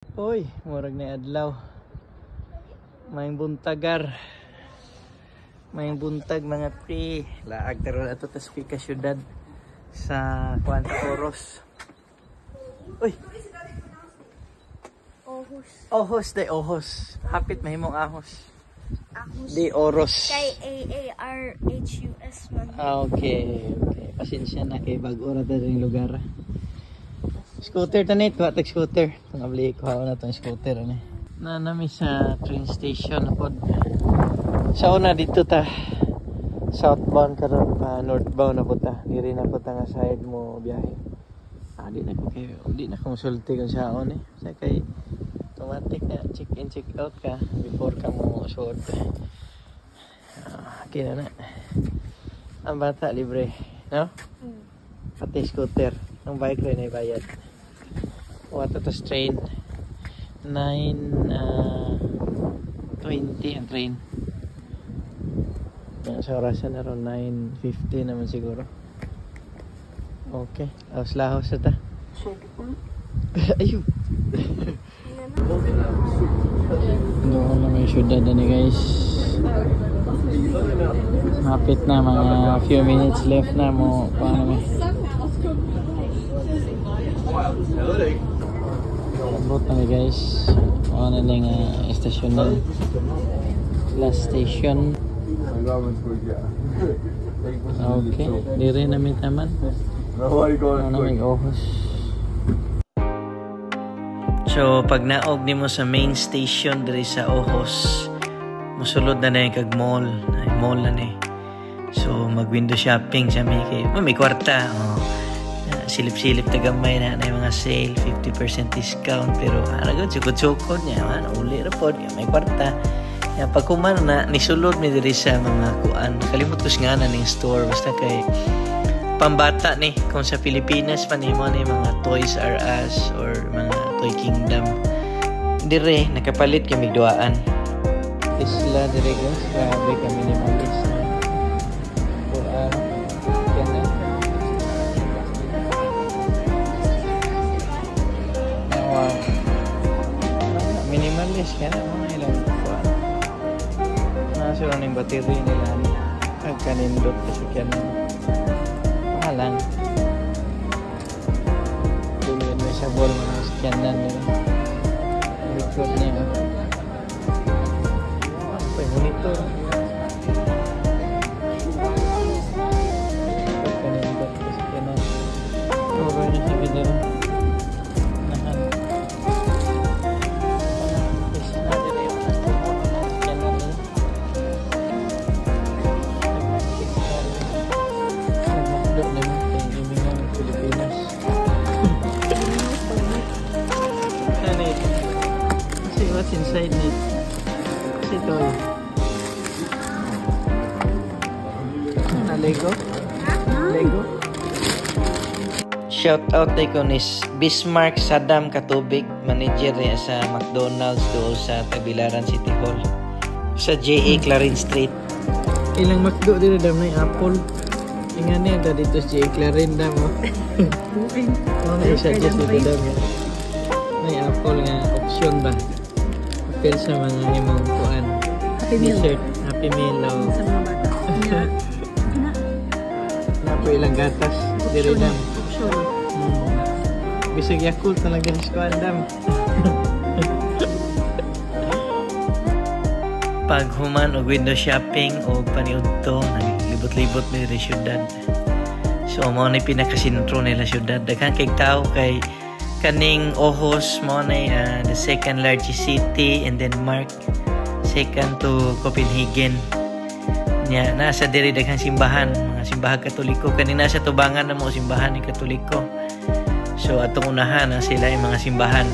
Hoy, murag na adlaw. Mayong buntagar. Mayong buntag mga pre. Laag taron ato ta sa pika syudad sa Cuanta Oros. Uy. Ohos day ohos. Hapit mahimong ahos. Ahos. Di Oros. Kay AARHUS man. Okay. Pasensya na kay bag-o ra ta ring lugar. Scooter tanit, watag scooter. Tungabli ko na tong scooter ani. Nami sa train station na pod. Sa una dito ta southbound karon pa northbound na pod ta. Diri na pod ta nga side mo biyahe. Di na ko sulti kung saon eh. Sa kay automatic na check in check out ka before ka mo suot. Okay na. Ang bata libre, no? Pati scooter, ang bike rin ay bayad. What to train 9:20 ang train. Sa orasan na ron 9:50 naman siguro. Okay, lahos na ta. Ayun. Doon na may syudad na guys. Mapit na, mga few minutes left na mo. Paano may abot na guys. Ano na lang station na. Last station. Okay, diri namin taman. Ano may ohos. So pag naog nimo sa main station diri sa Ohos, musulod na yung kag mall. Mall na ni. So mag window shopping sa may kwarta. Silip-silip tagamay na yung mga sale, 50% discount, pero aragod sukod-sukod niya, uli report, may kwarta. Pag kuman na nisulod mi diri sa mga kuan, kalimot ko nga na ning store, basta kay pambata ni, kung sa Pilipinas pa ni mo ni mga Toys R Us or mga Toy Kingdom. Dire nakapalit kami duaan. Tesla dire guys, grabe kami ni Malis. Minimalist ka na mga ilang kuan. Sila ng battery nila kanindot kasi kaya lang tuloy may sabol mga sakyanan nila record niya may monitor kanindot kasi sakyanan turo niya sa video what's inside it? Kasi ito Lego? Lego? Shout out ko ni Bismarck Saddam Katubig, manager sa McDonald's doon sa Tagbilaran City Hall sa J.A. Clarin Street. Ilang McDo dito dam na Apple. Ingan niya da dito sa J.A. Clarin dam mo. Isa-suggest dito dam yan. May Apple nga option ba? Apel sa mga imong kuan. T-shirt, Happy Meal sa mga bata. Na po ilang gatas diri dam. Bisag Yakult talaga sa kuan dam. Pag human og window shopping o paniudto, naglibot-libot mi diri syudad. So mo ni pinakasentro nila syudad. Daghang kay tao kay kaning Ohos mo na the second largest city in Denmark, second to Copenhagen. Nya nasa diri daghang simbahan, mga simbahan Katoliko. Kanina sa tubangan na mo simbahan ni Katoliko. So atong unahan na sila yung mga simbahan.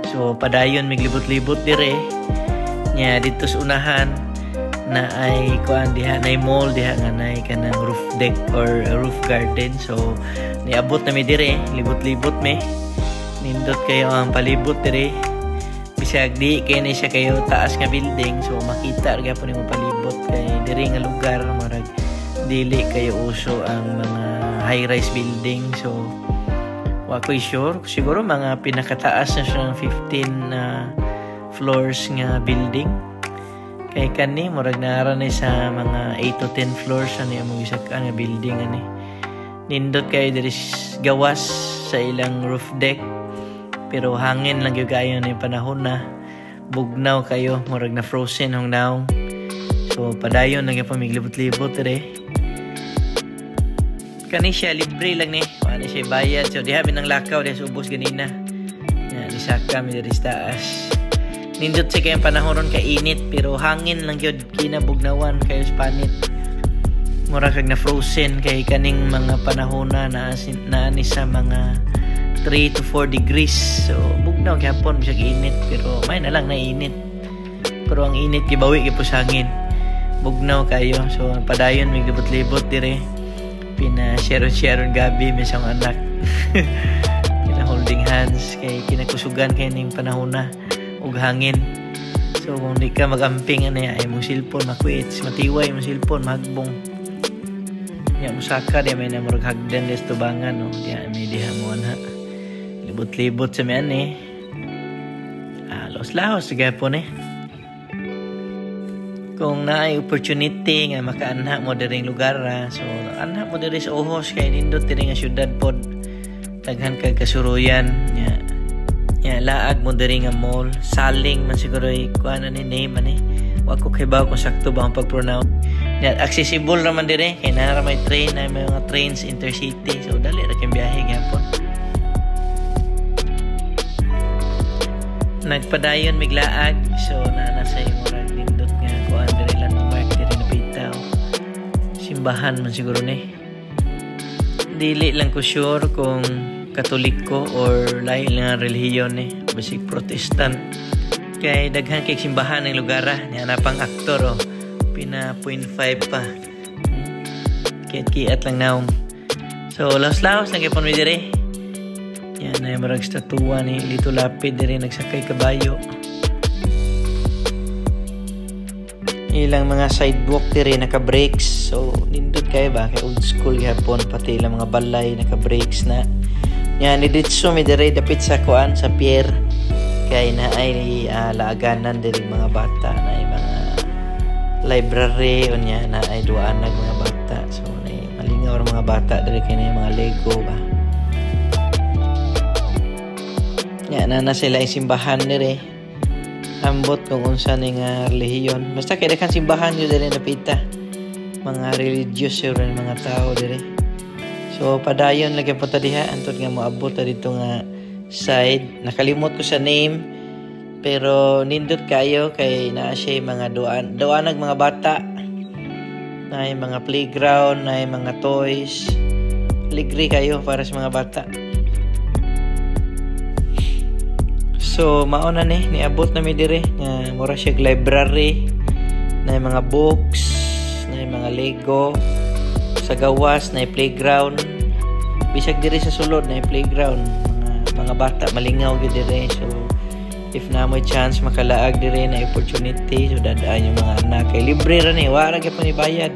So padayon miglibot-libot dire. Nya dito sa unahan na ay kuan diha na mall diha nga na kanang roof deck or roof garden. So niabot na mi dire, libot-libot mi. Nindot kayo ang palibot dire. Bisag di kay na siya kayo taas nga building, so makita ra gyapon nimo palibot kay dire nga lugar marag dili kayo uso ang mga high-rise building. So wa ko sure, siguro mga pinakataas na siya ng 15 floors nga building. Kay kani murag naara ni sa mga 8 to 10 floors ani among isa ka nga building ani. Nindot kay diri gawas sa ilang roof deck. Pero hangin lang gyud kayo ni panahon na bugnaw kayo, murag na frozen hong naong. So padayon lang gyud pamiglibot-libot diri. Kani siya libre lang ni, wala siya bayad. So diha binang lakaw diha subos ganina. Ya, nisaka mi diri sa taas. Nindot siya kayong panahon ron kainit, pero hangin lang yun, kinabugnawan kayo sa panit. Mura kag na frozen kay kaning mga panahon na naani sa mga 3 to 4 degrees. So bugnaw gyapon siya kainit, pero may na lang na init. Pero ang init gibawi gyud sa hangin. Bugnaw kayo. So padayon mig libot-libot dire. Pina-share gabi may isang anak. Kina holding hands kay kinakusugan kay ning panahon na ug hangin. So kung di ka magamping ano ay mong cellphone makwits, matiway mong cellphone magbong. Ya musaka di may namurag hagdan des tubangan no. Diya may diha mo na. Libot-libot sa may ani. Los-lahos gapon Kung naay opportunity nga makaanha mo diring lugar so anha mo diri sa Ohos kay nindot diri nga syudad pod. Daghan kag kasuruyan nya. Ya, laag mo diri nga mall, saling man siguro kuan ani name ani. Wa ko kay ba kung sakto ba ang pag-pronounce. Ya, accessible naman diri kay nara may train, may mga trains intercity. So dali ra kay biyahe gyapon. Nagpadayon miglaag, so naa sa imong nindot nga kuan diri landmark diri napitaw. Simbahan man siguro ni. Dili lang ko sure kung Katoliko or lain nga relihiyon basic Protestant. Kay daghan kay simbahan ng lugar niya na pang aktor pina 0.5 pa. Kiat lang naong. So laos-laos lang gyapon mi diri. Yan ay marag statua ni Lito Lapid diri nagsakay kabayo. Ilang mga sidewalk diri naka-brakes. So nindot kay ba kay old school gyapon pati ilang mga balay naka-brakes na. Yan, niditso mi diri dapit sa kuan sa pier kay naay laaganan diri mga bata naay mga library unya naay duanag mga bata so naay malingaw ra mga bata diri kay naay mga Lego ba. Yan na sila simbahan diri. Ambot kung unsa ni nga relihiyon. Basta kay daghan simbahan yo diri napita. Mga religious yo mga tao diri. So padayon lagi po ta diha antod nga moabot ta dito nga side. Nakalimot ko sa name pero nindot kayo kay naa siya mga duanag mga bata. Naay mga playground, naay mga toys. Ligri kayo para sa mga bata. So mao na niabot na mi dire nga mura siya library. Naay mga books, naay mga Lego. Sa gawas na playground bisag diri sa sulod na playground mga bata malingaw gyud diri so if na mo chance makalaag diri na opportunity so dadaan yung mga anak kay libre ra ni wala gyud pa ni bayad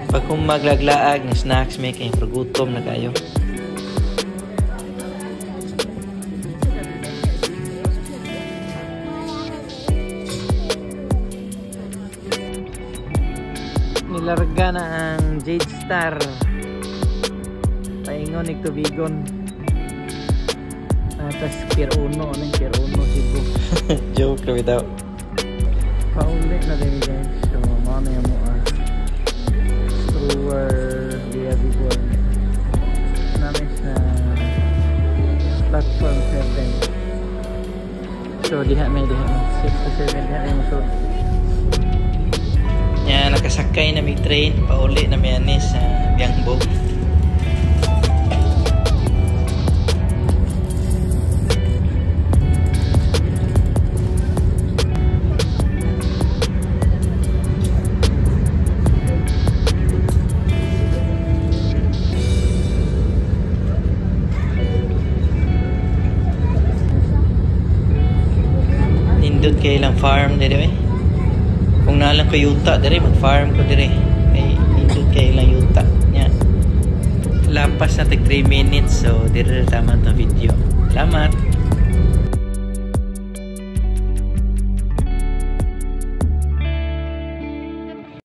pag kung maglaglaag ng snacks may kay gutom na kayo. Nilarga na ang Jade Star paingon ig tubigon atas Pier 1 Cebu. Joke ra bitaw pauli na din guys so mao na mo through via before namin sa platform 7 so diha may 6 to 7 diha ay mo yan, nakasakay na may train pauli na may anis sa Gangbo. Nindot kay ilang farm dito kung nalang ko yuta dire mag-farm ko dire kay indot kay lang yuta nya lapas na tig 3 minutes. So, dito na tama itong video. Salamat!